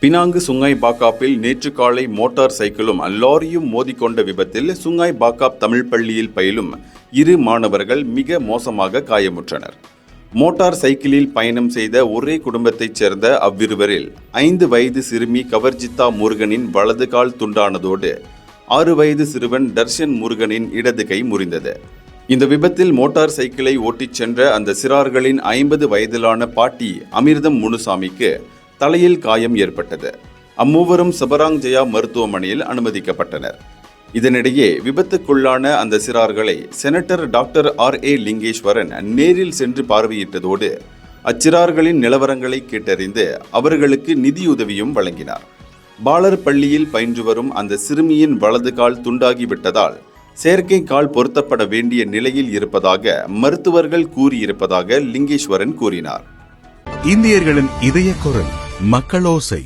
Penang Sungai பாக்காப்பில் நேற்று காலை motor சைக்கிளும் லாரியும் மோதிக்கொண்ட விபத்தில் சுங்காய் பாக்காப் தமிழ் பள்ளியில் பயிலும் 2 மாணவர்கள் மிக மோசமாக காயமுற்றனர். மோட்டார் சைக்கிளில் பயணம் செய்த ஒரே குடும்பத்தைச் சேர்ந்த அவ்விருவரில் 5 வயது சிறுமி கவர்ஜித்தா முருகனின் வலது கால் துண்டானதோடு 6 வயது சிறுவன் தர்ஷன் முருகனின் இடது கை முறிந்தது. இந்த விபத்தில் மோட்டார் சைக்கிளை ஓட்டிச் சென்ற அந்த சிறார்களின் 50 வயதிலான பாட்டி அமிர்தம் முனுசாமிக்கு தலையில் காயம் ஏற்பட்டது. அம்மூவரும் சபராங் ஜெயா மருத்துவமனையில் அனுமதிக்கப்பட்டனர். இதனிடையே விபத்துக்குள்ளான அந்த சிறார்களை செனட்டர் டாக்டர் R.A. லிங்கேஸ்வரன் நேரில் சென்று பார்வையிட்டதோடு அச்சிறார்களின் நிலவரங்களை கேட்டறிந்து அவர்களுக்கு நிதியுதவியும் வழங்கினார். பாலர் பள்ளியில் பயின்று வரும் அந்த சிறுமியின் வலது கால் துண்டாகிவிட்டதால் செயற்கை கால் பொருத்தப்பட வேண்டிய நிலையில் இருப்பதாக மருத்துவர்கள் கூறியிருப்பதாக லிங்கேஸ்வரன் கூறினார். இந்தியர்களின் இதய குரல் மக்களோசை.